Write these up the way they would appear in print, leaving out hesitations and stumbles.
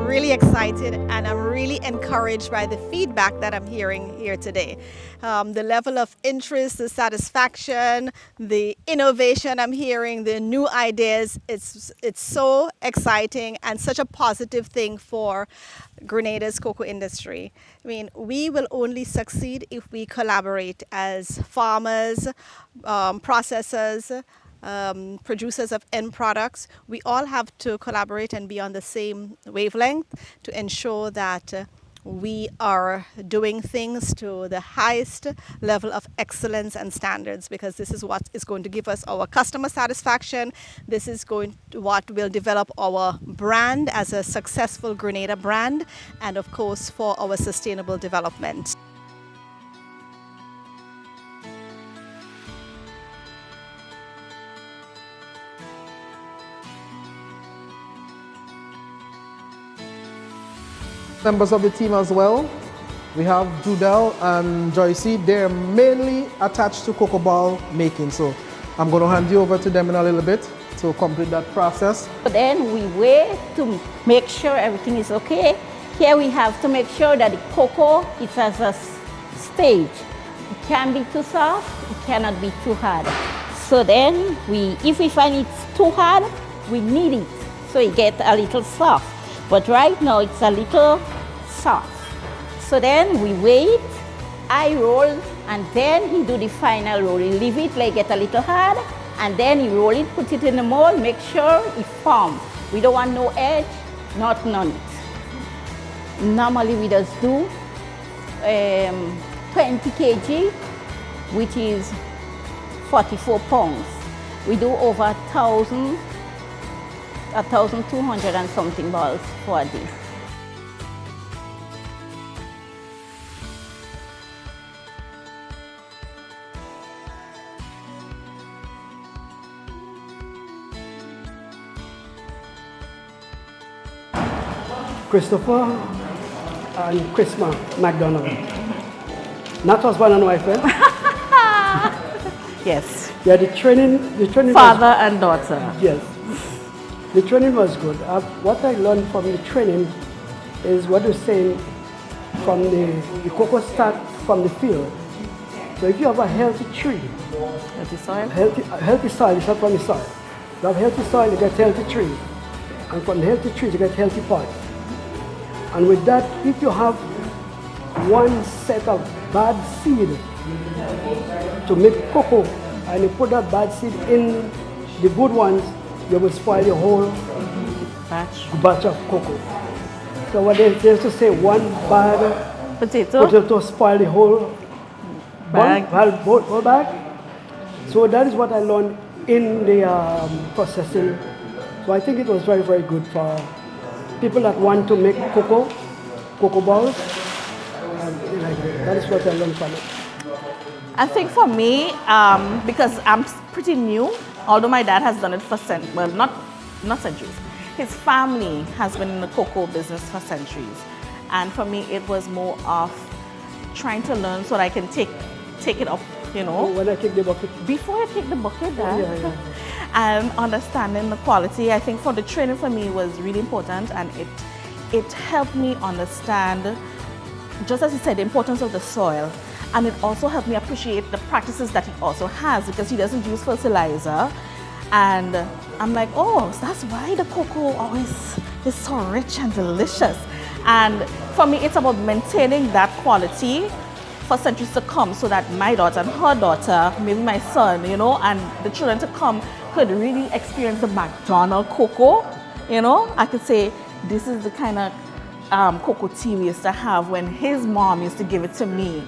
Really excited, and I'm really encouraged by the feedback that I'm hearing here today. The level of interest, the satisfaction, the innovation I'm hearing, the new ideas, it's so exciting and such a positive thing for Grenada's cocoa industry. I mean, we will only succeed if we collaborate as farmers, processors, producers of end products. We all have to collaborate and be on the same wavelength to ensure that we are doing things to the highest level of excellence and standards, because this is what is going to give us our customer satisfaction. This is what will develop our brand as a successful Grenada brand, and of course for our sustainable development. Members of the team as well. We have Judel and Joycey. They're mainly attached to cocoa ball making. So I'm going to hand you over to them in a little bit to complete that process. Then we wait to make sure everything is okay. Here we have to make sure that the cocoa is at a stage. It can't be too soft, it cannot be too hard. So then if we find it's too hard, we knead it so it gets a little soft. But right now it's a little soft. So then we wait, I roll, and then he do the final roll. He leave it like get a little hard, and then he roll it, put it in the mold, make sure it forms. We don't want no edge, nothing on it. Normally we just do 20 kg, which is 44 pounds. We do over 1,200 and something balls for a day. Christopher and Chrisma McDonald. Not husband and wife, eh? Yes. Yeah, the training Father and daughter. Yes. The training was good. What I learned from the training is what you're saying, from the cocoa start from the field. So if you have a healthy tree, Healthy soil? Healthy soil, it's not from the soil. You have healthy soil, you get healthy tree. And from the healthy trees, you get healthy pot. And with that, if you have one set of bad seed to make cocoa, and you put that bad seed in the good ones, you will spoil the whole batch of cocoa. So what they used to say, one bad potato spoil the whole bag. Whole bag. So that is what I learned in the processing. So I think it was very, very good for people that want to make cocoa balls. And like that is what I learned from it. I think for me, because I'm pretty new, although my dad has done it for not centuries. His family has been in the cocoa business for centuries. And for me, it was more of trying to learn so that I can take it up, you know. When I take the bucket? Before I take the bucket, Dad. Yeah. And understanding the quality, I think for the training for me was really important, and it helped me understand, just as he said, the importance of the soil. And it also helped me appreciate the practices that he also has, because he doesn't use fertilizer. And I'm like, oh, so that's why the cocoa always is so rich and delicious. And for me, it's about maintaining that quality for centuries to come, so that my daughter and her daughter, maybe my son, you know, and the children to come could really experience the McDonald cocoa. You know, I could say this is the kind of cocoa tea we used to have when his mom used to give it to me.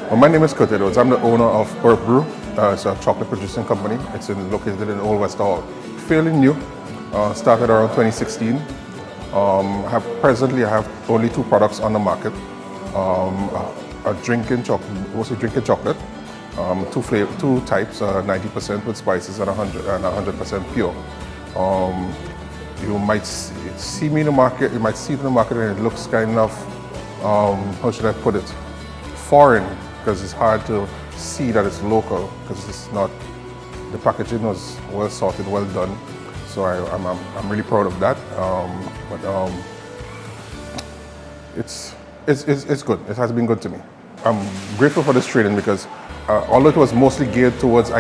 Well, my name is Kurt Edwards. I'm the owner of Earth Brew. It's a chocolate producing company. It's located in Old West Hall. Fairly new. Started around 2016. Presently, I have only 2 products on the market. Mostly drinking chocolate. 2 types, 90% with spices and 100% pure. You might see me in the market. You might see it in the market, and it looks kind of, how should I put it, foreign, because it's hard to see that it's local, because it's not. The packaging was well sorted, well done. So I'm really proud of that. It's good. It has been good to me. I'm grateful for this training because although it was mostly geared towards,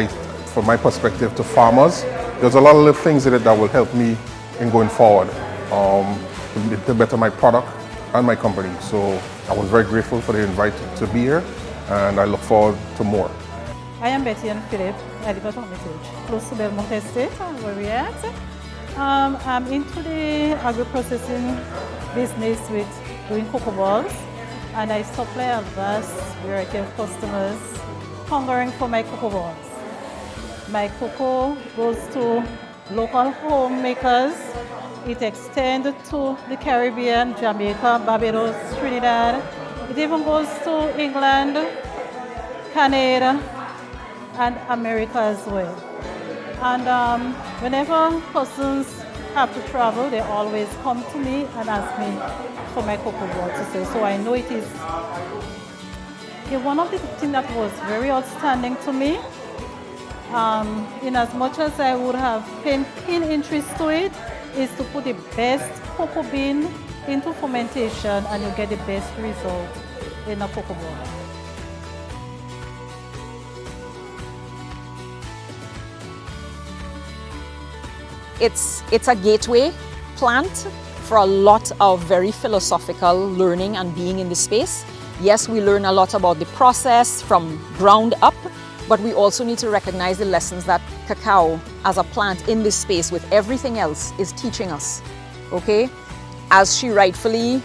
from my perspective, to farmers, there's a lot of little things in it that will help me in going forward to better my product and my company. So I was very grateful for the invite to be here, and I look forward to more. I am Betty and Philip. I live at Hermitage, close to Belmont Estate, where we are at. I'm into the agro-processing business with doing cocoa balls, and I supply a vast variety of customers hungering for my cocoa balls. My cocoa goes to local homemakers. It extends to the Caribbean, Jamaica, Barbados, Trinidad. It even goes to England, Canada, and America as well. And whenever persons have to travel, they always come to me and ask me for my cocoa ball to sell. So I know it is. One of the things that was very outstanding to me, in as much as I would have keen interest to it, is to put the best cocoa bean into fermentation and you get the best result in a cocoa ball. It's a gateway plant for a lot of very philosophical learning and being in the space. Yes, we learn a lot about the process from ground up, but we also need to recognize the lessons that cacao as a plant in this space with everything else is teaching us, okay? As she rightfully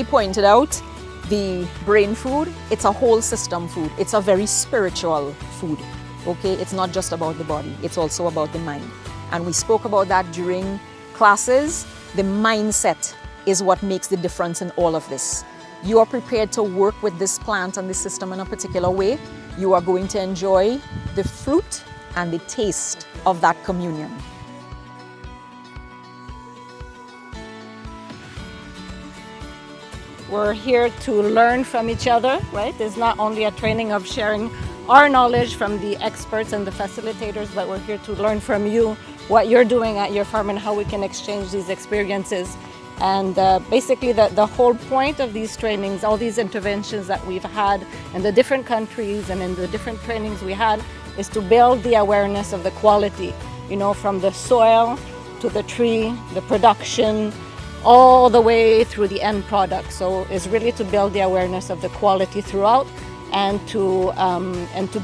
pointed out, the brain food, it's a whole system food. It's a very spiritual food, okay? It's not just about the body, it's also about the mind. And we spoke about that during classes. The mindset is what makes the difference in all of this. You are prepared to work with this plant and this system in a particular way. You are going to enjoy the fruit and the taste of that communion. We're here to learn from each other, right? It's not only a training of sharing our knowledge from the experts and the facilitators, but we're here to learn from you what you're doing at your farm and how we can exchange these experiences. And basically the whole point of these trainings, all these interventions that we've had in the different countries and in the different trainings we had, is to build the awareness of the quality, you know, from the soil to the tree, the production, all the way through the end product. So it's really to build the awareness of the quality throughout and to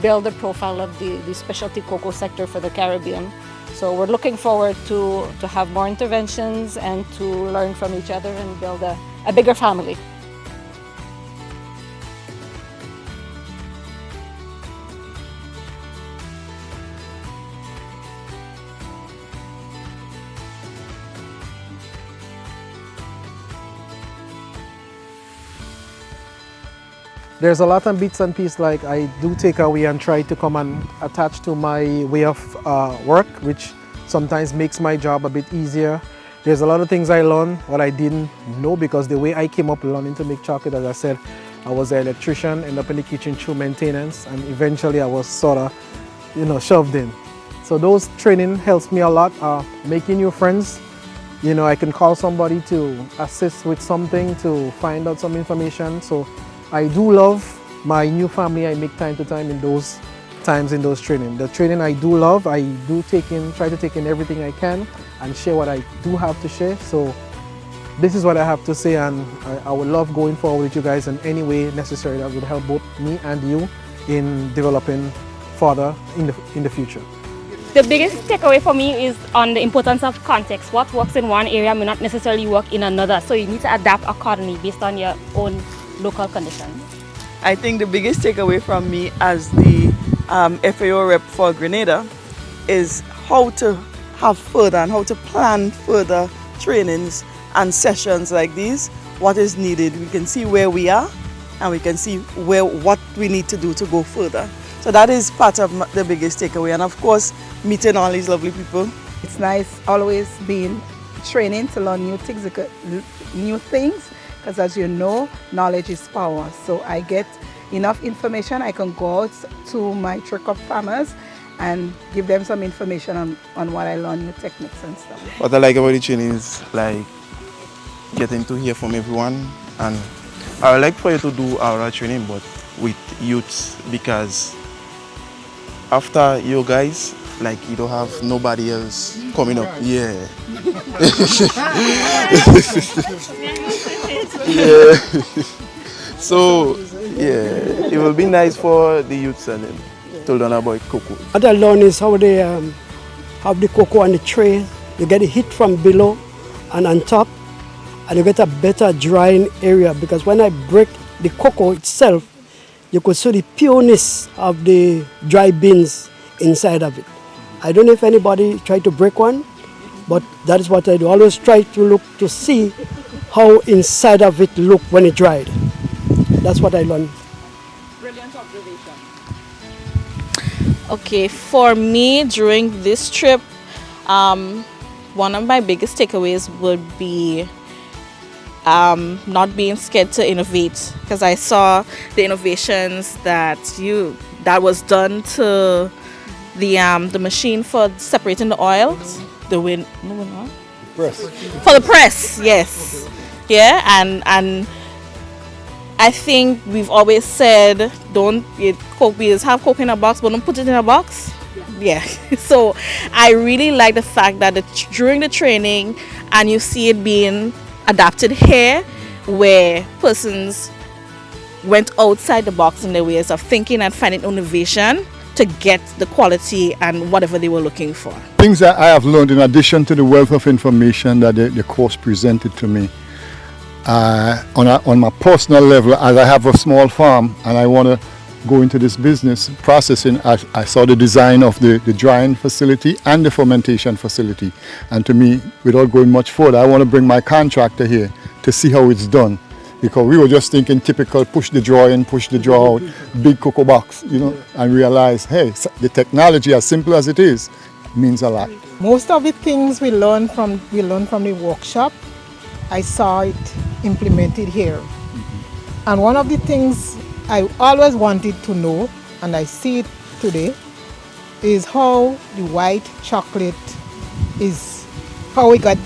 build the profile of the specialty cocoa sector for the Caribbean. So we're looking forward to have more interventions and to learn from each other and build a bigger family. There's a lot of bits and pieces like I do take away and try to come and attach to my way of work, which sometimes makes my job a bit easier. There's a lot of things I learned what I didn't know, because the way I came up learning to make chocolate, as I said, I was an electrician, ended up in the kitchen through maintenance, and eventually I was sort of, shoved in. So those training helps me a lot, making new friends. I can call somebody to assist with something, to find out some information. So I do love my new family. I make time to time in those times in those training. The training I do love, I do try to take in everything I can and share what I do have to share. So this is what I have to say, and I would love going forward with you guys in any way necessary that would help both me and you in developing further in the future. The biggest takeaway for me is on the importance of context. What works in one area may not necessarily work in another, so you need to adapt accordingly based on your own local conditions. I think the biggest takeaway from me as the FAO rep for Grenada, is how to have further and how to plan further trainings and sessions like these. What is needed, we can see where we are and we can see what we need to do to go further. So that is part of the biggest takeaway, and of course meeting all these lovely people. It's nice always being training to learn new things, because as you know, knowledge is power. So I get enough information, I can go out to my trick of farmers and give them some information on what I learn, new techniques and stuff. What I like about the training is like getting to hear from everyone, and I would like for you to do our training but with youths, because after you guys, like you don't have nobody else coming up. Yeah. Yeah. So yeah, it will be nice for the youths and them to learn about cocoa. What I learned is how they have the cocoa on the tray. You get it hit from below and on top, and you get a better drying area, because when I break the cocoa itself, you could see the pureness of the dry beans inside of it. I don't know if anybody tried to break one, but that is what I do. Always try to look to see how inside of it look when it dried. That's what I learned. Brilliant observation. Okay, for me during this trip, one of my biggest takeaways would be not being scared to innovate, because I saw the innovations that was done to the machine for separating the oils, press. For the press, yes, yeah, and I think we've always said don't have coke in a box, but don't put it in a box. Yeah. So I really like the fact that during the training, and you see it being adapted here, where persons went outside the box in their ways of thinking and finding innovation to get the quality and whatever they were looking for. Things that I have learned in addition to the wealth of information that the course presented to me, on my personal level, as I have a small farm and I want to go into this business processing, I saw the design of the drying facility and the fermentation facility, and to me, without going much further, I want to bring my contractor here to see how it's done, because we were just thinking typical push the draw in, push the draw out, big cocoa box, and realize, hey, the technology, as simple as it is, means a lot. Most of the things we learn from the workshop, I saw it implemented here. And one of the things I always wanted to know, and I see it today, is how the white chocolate is, how we get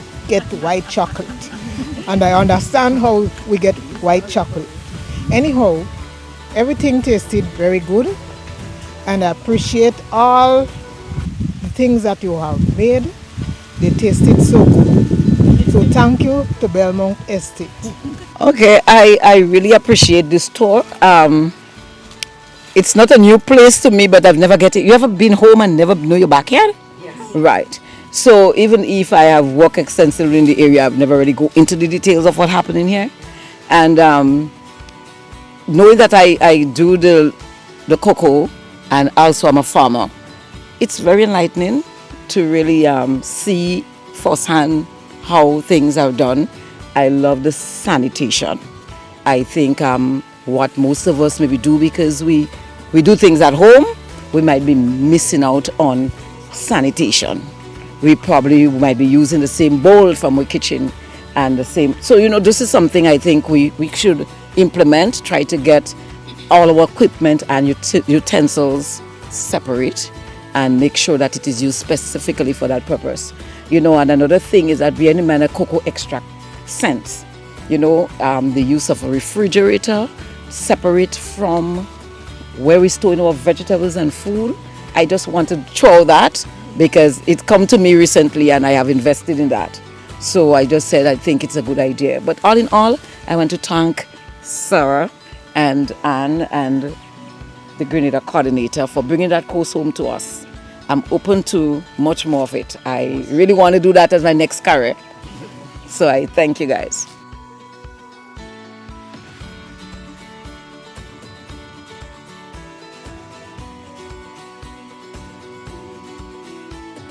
white chocolate. And I understand how we get white chocolate. Anyhow, everything tasted very good, and I appreciate all the things that you have made. They tasted so good. So thank you to Belmont Estate. Okay, I really appreciate this tour. It's not a new place to me, but I've never get it. You ever been home and never know your backyard? Yes. Right. So even if I have worked extensively in the area, I've never really go into the details of what happened in here. And knowing that I do the cocoa, and also I'm a farmer, it's very enlightening to really see firsthand how things are done. I love the sanitation. I think what most of us maybe do, because we do things at home, we might be missing out on sanitation. We probably might be using the same bowl from our kitchen and the same. So, this is something I think we should implement, try to get all our equipment and utensils separate and make sure that it is used specifically for that purpose. And another thing is that being in a cocoa extract sense, the use of a refrigerator separate from where we store our vegetables and food. I just want to throw that because it come to me recently and I have invested in that. So I just said I think it's a good idea. But all in all, I want to thank Sarah and Anne and the Grenada coordinator for bringing that course home to us. I'm open to much more of it. I really want to do that as my next career. So I thank you guys.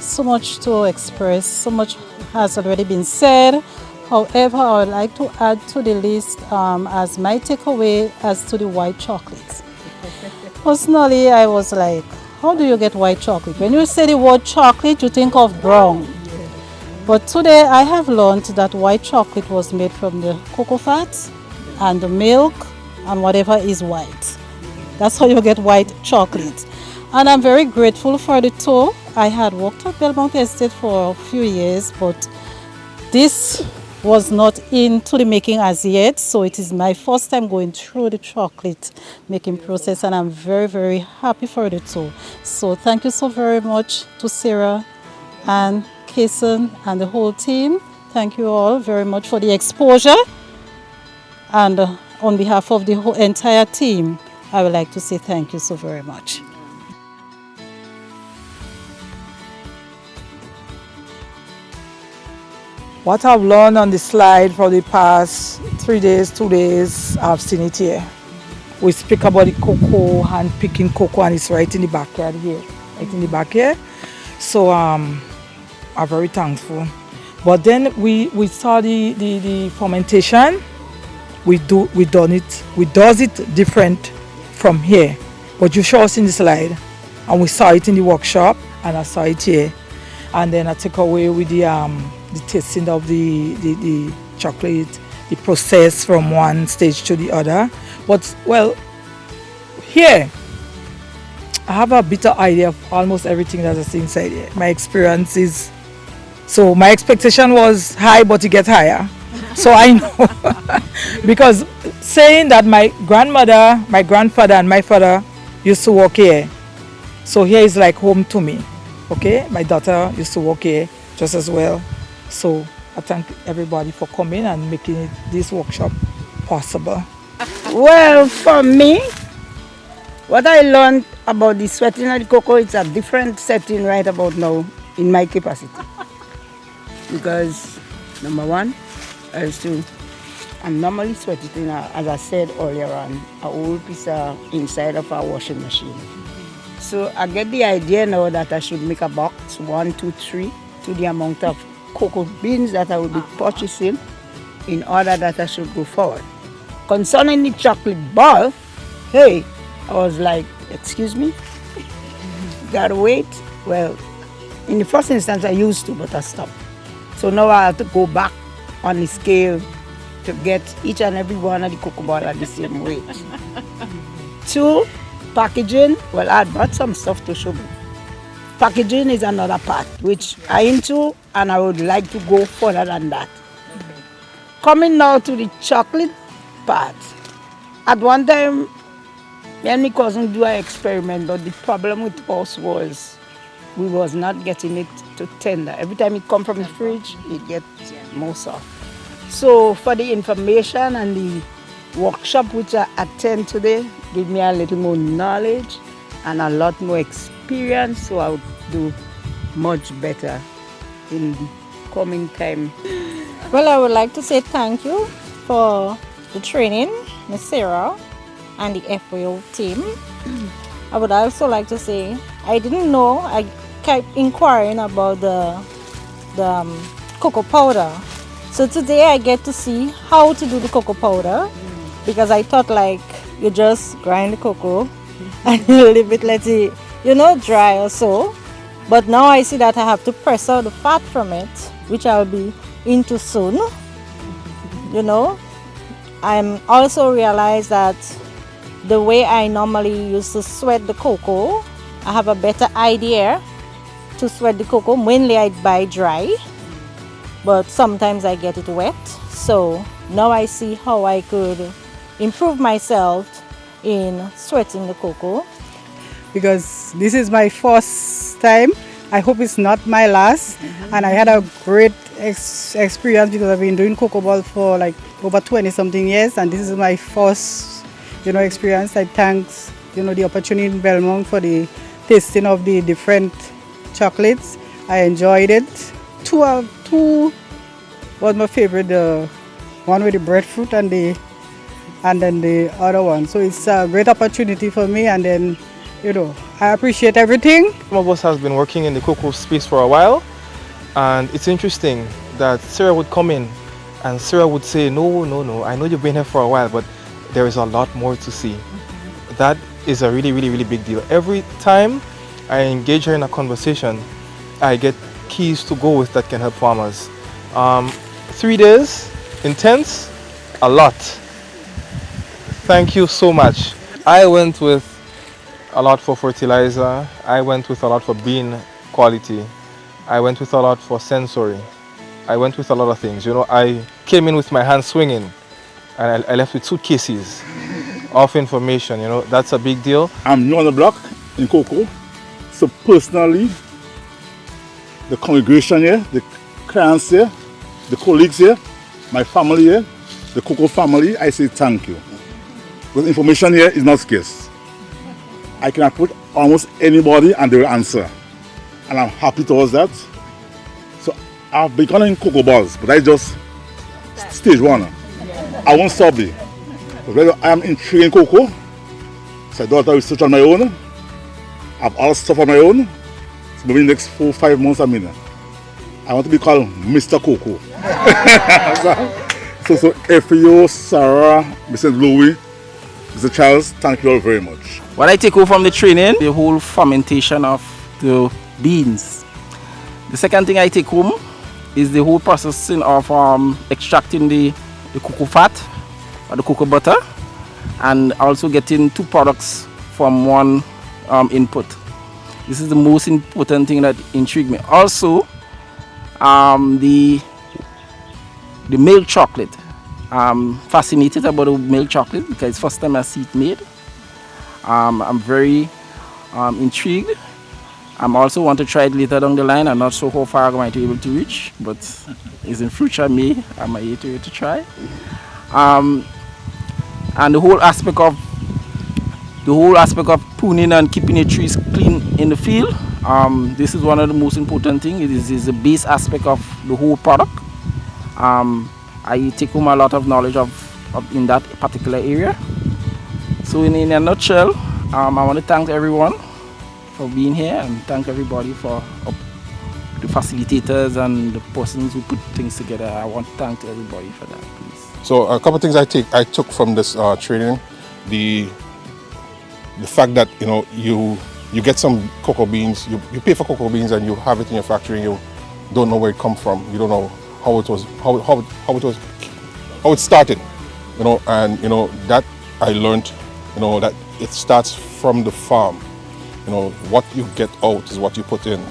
so much to express, so much has already been said. However, I would like to add to the list as my takeaway as to the white chocolates. Personally, I was like, how do you get white chocolate? When you say the word chocolate, you think of brown. But today I have learned that white chocolate was made from the cocoa fat and the milk and whatever is white. That's how you get white chocolate. And I'm very grateful for the tour. I had worked at Belmont Estate for a few years, but this was not into the making as yet, so it is my first time going through the chocolate making process, and I'm very, very happy for the tour. So thank you so very much to Sarah and Kason and the whole team. Thank you all very much for the exposure, and on behalf of the whole entire team, I would like to say thank you so very much. What I've learned on the slide for the past 3 days, 2 days, I've seen it here. We speak about the cocoa, hand picking cocoa, and it's right in the backyard here, right in the backyard. So I'm very thankful. But then we saw the fermentation. We does it different from here. But you show us in the slide, and we saw it in the workshop, and I saw it here. And then I take away with the tasting of the chocolate, the process from one stage to the other. But well, here I have a better idea of almost everything that is inside here. My experience is, so my expectation was high, but it gets higher. So I know because saying that my grandmother, my grandfather, and my father used to work here, so here is like home to me. Okay, my daughter used to work here just as well. So I thank everybody for coming and making this workshop possible. Well, for me, what I learned about the sweating of the cocoa, it's a different setting right about now in my capacity. Because number one, I'm normally sweating, as I said earlier on, a whole piece of inside of our washing machine. So I get the idea now that I should make a box, 1, 2, 3, to the amount of cocoa beans that I will be purchasing in order that I should go forward. Concerning the chocolate ball, hey, I was like, excuse me, gotta wait. Well, in the first instance I used to, but I stopped. So now I have to go back on the scale to get each and every one of the cocoa ball at the same weight. 2, packaging. Well, I brought some stuff to show you. Packaging is another part which I'm into, and I would like to go further than that. Coming now to the chocolate part. At one time, me and my cousin do an experiment, but the problem with us was we was not getting it to tender. Every time it come from the fridge, it gets more soft. So for the information and the workshop which I attend today, give me a little more knowledge and a lot more experience, so I would do much better in the coming time. Well, I would like to say thank you for the training, Ms. Sarah and the FAO team. I would also like to say I didn't know, I kept inquiring about the cocoa powder. So today I get to see how to do the cocoa powder, because I thought like you just grind the cocoa and you leave it, let it, dry or so. But now I see that I have to press out the fat from it, which I'll be into soon. I'm also realized that the way I normally used to sweat the cocoa, I have a better idea to sweat the cocoa. Mainly I buy dry, but sometimes I get it wet. So now I see how I could improve myself in sweating the cocoa. Because this is my first time. I hope it's not my last. And I had a great experience because I've been doing cocoa ball for like over 20-something years, and this is my first, experience. I thanks, the opportunity in Belmont for the tasting of the different chocolates. I enjoyed it. Two was my favorite. The one with the breadfruit and then the other one. So it's a great opportunity for me, and then I appreciate everything. Some of us has been working in the cocoa space for a while, and it's interesting that Sarah would come in and Sarah would say, no, I know you've been here for a while, but there is a lot more to see. That is a really, really, really big deal. Every time I engage her in a conversation, I get keys to go with that can help farmers. 3 days, intense, a lot. Thank you so much. I went with a lot for fertilizer. I went with a lot for bean quality. I went with a lot for sensory. I went with a lot of things. I came in with my hands swinging, and I left with suitcases of information. That's a big deal. I'm new on the block in cocoa, so personally, the congregation here, the clients here, the colleagues here, my family here, the cocoa family, I say thank you. Because information here is not scarce. I can approach almost anybody and they will answer. And I'm happy towards that. So I've begun in cocoa balls, but I just stage 1. I won't stop there. I am intrigued in cocoa. So I do a lot of research on my own. I have all stuff on my own. So maybe in the next 4-5 months I want to be called Mr. Cocoa. so FAO, Sarah, Mr. Louis, Mr. Charles, thank you all very much. What I take home from the training, the whole fermentation of the beans. The second thing I take home is the whole processing of extracting the cocoa fat or the cocoa butter, and also getting 2 products from one input. This is the most important thing that intrigued me. Also, the milk chocolate. I'm fascinated about the milk chocolate because it's the first time I see it made. I'm very intrigued. I also want to try it later down the line. I'm not sure how far I'm going to be able to reach, but it's in future I might be able to try. And the whole aspect of pruning and keeping the trees clean in the field. This is one of the most important things. It is the base aspect of the whole product. I take home a lot of knowledge in that particular area. So in a nutshell, I want to thank everyone for being here and thank everybody for the facilitators and the persons who put things together. I want to thank everybody for that, please. So a couple of things I took from this training. The fact that you get some cocoa beans, you pay for cocoa beans and you have it in your factory, you don't know where it come from, you don't know how it started, and that I learned, that it starts from the farm. What you get out is what you put in.